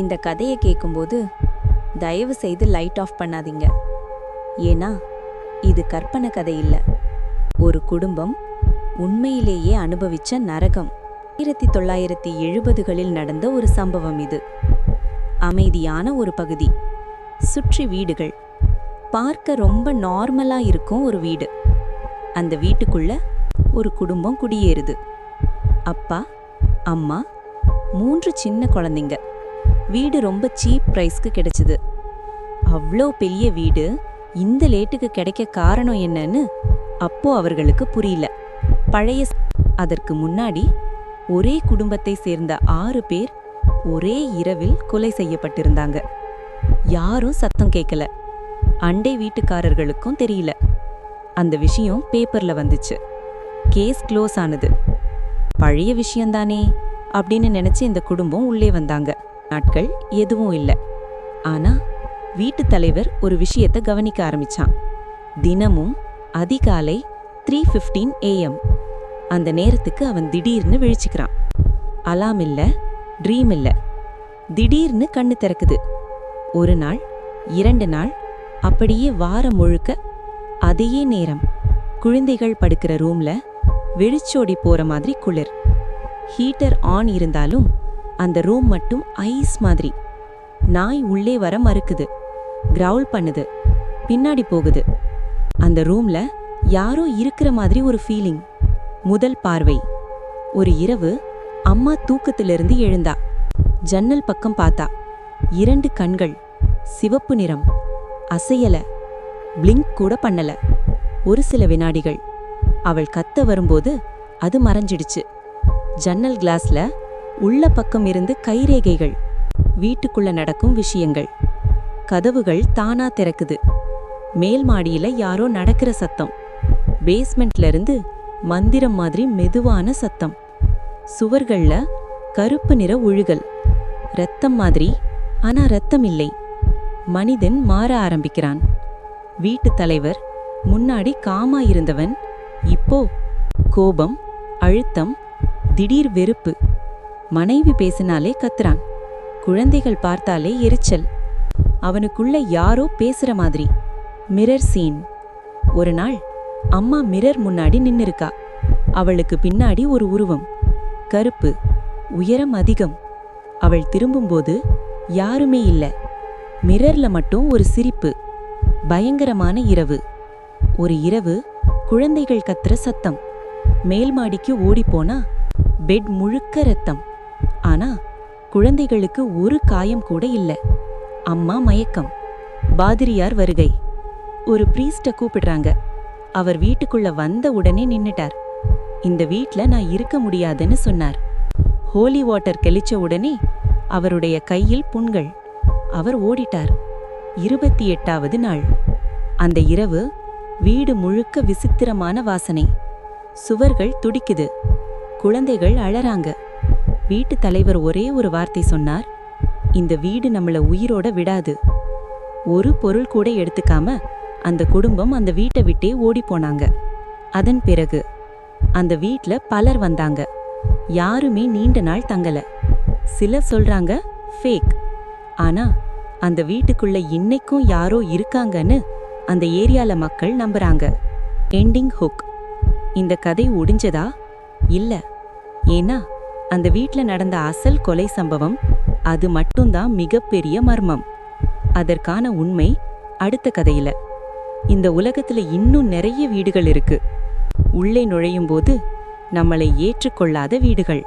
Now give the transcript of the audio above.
இந்த கதையை கேட்கும்போது தயவு செய்து லைட் ஆஃப் பண்ணாதீங்க. ஏன்னா இது கற்பனை கதை இல்லை, ஒரு குடும்பம் உண்மையிலேயே அனுபவிச்ச நரகம். 1970களில் நடந்த ஒரு சம்பவம் இது. அமைதியான ஒரு பகுதி, சுற்றி வீடுகள், பார்க்க ரொம்ப நார்மலா இருக்கும் ஒரு வீடு. அந்த வீட்டுக்குள்ள ஒரு குடும்பம் குடியேறுது. அப்பா, அம்மா, 3 சின்ன குழந்தைங்க. வீடு ரொம்ப சீப் பிரைஸ்க்கு கிடைச்சிது. அவ்வளோ பெரிய வீடு இந்த லேட்டுக்கு கிடைக்க காரணம் என்னன்னு அப்போ அவர்களுக்கு புரியல. அதற்கு முன்னாடி ஒரே குடும்பத்தை சேர்ந்த 6 பேர் ஒரே இரவில் கொலை செய்யப்பட்டிருந்தாங்க. யாரும் சத்தம் கேட்கல, அண்டை வீட்டுக்காரர்களுக்கும் தெரியல. அந்த விஷயம் பேப்பர்ல வந்துச்சு. கேஸ் க்ளோஸ் ஆனது. பழைய விஷயம்தானே அப்படின்னு நினைச்சு இந்த குடும்பம் உள்ளே வந்தாங்க. நாட்கள் எதுவும் இல்லை. ஆனா வீட்டு தலைவர் ஒரு விஷயத்தை கவனிக்க ஆரம்பிச்சான். தினமும் அதிகாலை 3:15 AM அந்த நேரத்துக்கு அவன் திடீர்னு விழிச்சுக்கிறான். அலாம் இல்ல, ட்ரீம் இல்ல, திடீர்னு கண்ணு திறக்குது. 1 நாள், 2 நாள், அப்படியே வாரம் முழுக்க அதையே நேரம். குழந்தைகள் படுக்கிற ரூம்ல வெளிச்சோடி போற மாதிரி குளிர். ஹீட்டர் ஆன் இருந்தாலும் அந்த ரூம் மட்டும் ஐஸ் மாதிரி. நாய் உள்ளே வர மறுக்குது, கிரவுல் பண்ணுது, பின்னாடி போகுது. அந்த ரூம்ல யாரோ இருக்கிற மாதிரி ஒரு ஃபீலிங். முதல் பார்வை. ஒரு இரவு அம்மா தூக்கத்திலிருந்து எழுந்தா. ஜன்னல் பக்கம் பார்த்தா. 2 கண்கள், சிவப்பு நிறம், அசையல, பிளிங்க் கூட பண்ணல. ஒரு சில வினாடிகள். அவள் கத்த வரும்போது அது மறைஞ்சிடுச்சு. ஜன்னல் கிளாஸ்ல உள்ள பக்கம் இருந்து கைரேகைகள். வீட்டுக்குள்ள நடக்கும் விஷயங்கள். கதவுகள் தானா திறக்குது. மேல் மாடியில யாரோ நடக்கிற சத்தம். பேஸ்மெண்ட்ல இருந்து மந்திரம் மாதிரி மெதுவான சத்தம். சுவர்கள்ல கருப்பு நிற ஒழுகல். இரத்தம் மாதிரி, ஆனா இரத்தம் இல்லை. மனிதன் மாற ஆரம்பிக்கிறான். வீட்டு தலைவர் முன்னாடி காமா இருந்தவன் இப்போ கோபம், அழுத்தம், திடீர் வெறுப்பு. மனைவி பேசினாலே கத்துறான். குழந்தைகள் பார்த்தாலே எரிச்சல். அவனுக்குள்ள யாரோ பேசுற மாதிரி. Mirror scene. ஒரு நாள் அம்மா மிரர் முன்னாடி நின்னுருக்கா. அவளுக்கு பின்னாடி ஒரு உருவம், கருப்பு, உயரம் அதிகம். அவள் திரும்பும்போது யாருமே இல்ல. மிரர்ல மட்டும் ஒரு சிரிப்பு. பயங்கரமான இரவு. ஒரு இரவு குழந்தைகள் கத்துற சத்தம். மேல் மாடிக்கு ஓடிப்போனா பெட் முழுக்க ரத்தம். ஆனா குழந்தைகளுக்கு ஒரு காயம் கூட இல்ல. அம்மா மயக்கம். பாதிரியார் வருகை. ஒரு பிரீஸ்ட கூப்பிடுறாங்க. அவர் வீட்டுக்குள்ள வந்த உடனே நின்னுட்டார். இந்த வீட்ல நான் இருக்க முடியாதுன்னு சொன்னார். ஹோலி வாட்டர் தெளிச்ச உடனே அவருடைய கையில் புண்கள். அவர் ஓடிட்டார். 28வது நாள். அந்த இரவு வீடு முழுக்க விசித்திரமான வாசனை. சுவர்கள் துடிக்குது. குழந்தைகள் அழறாங்க. வீட்டு தலைவர் ஒரே ஒரு வார்த்தை சொன்னார், இந்த வீடு நம்மள உயிரோட விடாது. ஒரு பொருள் கூட எடுத்துக்காம அந்த குடும்பம் அந்த வீட்டை விட்டே ஓடி போனாங்க. அதன் பிறகு அந்த வீட்ல பலர் வந்தாங்க. யாருமே நீண்ட நாள் தங்கல. சிலர் சொல்றாங்க ஃபேக். ஆனா அந்த வீட்டுக்குள்ள இன்னைக்கும் யாரோ இருக்காங்கன்னு அந்த ஏரியால மக்கள் நம்புறாங்க. Ending hook. இந்த கதை ஒடிஞ்சதா? இல்ல. ஏன்னா அந்த வீட்ல நடந்த அசல் கொலை சம்பவம் அது மட்டும்தான் மிகப்பெரிய மர்மம். அதற்கான உண்மை அடுத்த கதையில. இந்த உலகத்துல இன்னும் நிறைய வீடுகள் இருக்கு. உள்ளே நுழையும் போது நம்மளை ஏற்றுக்கொள்ளாத வீடுகள்.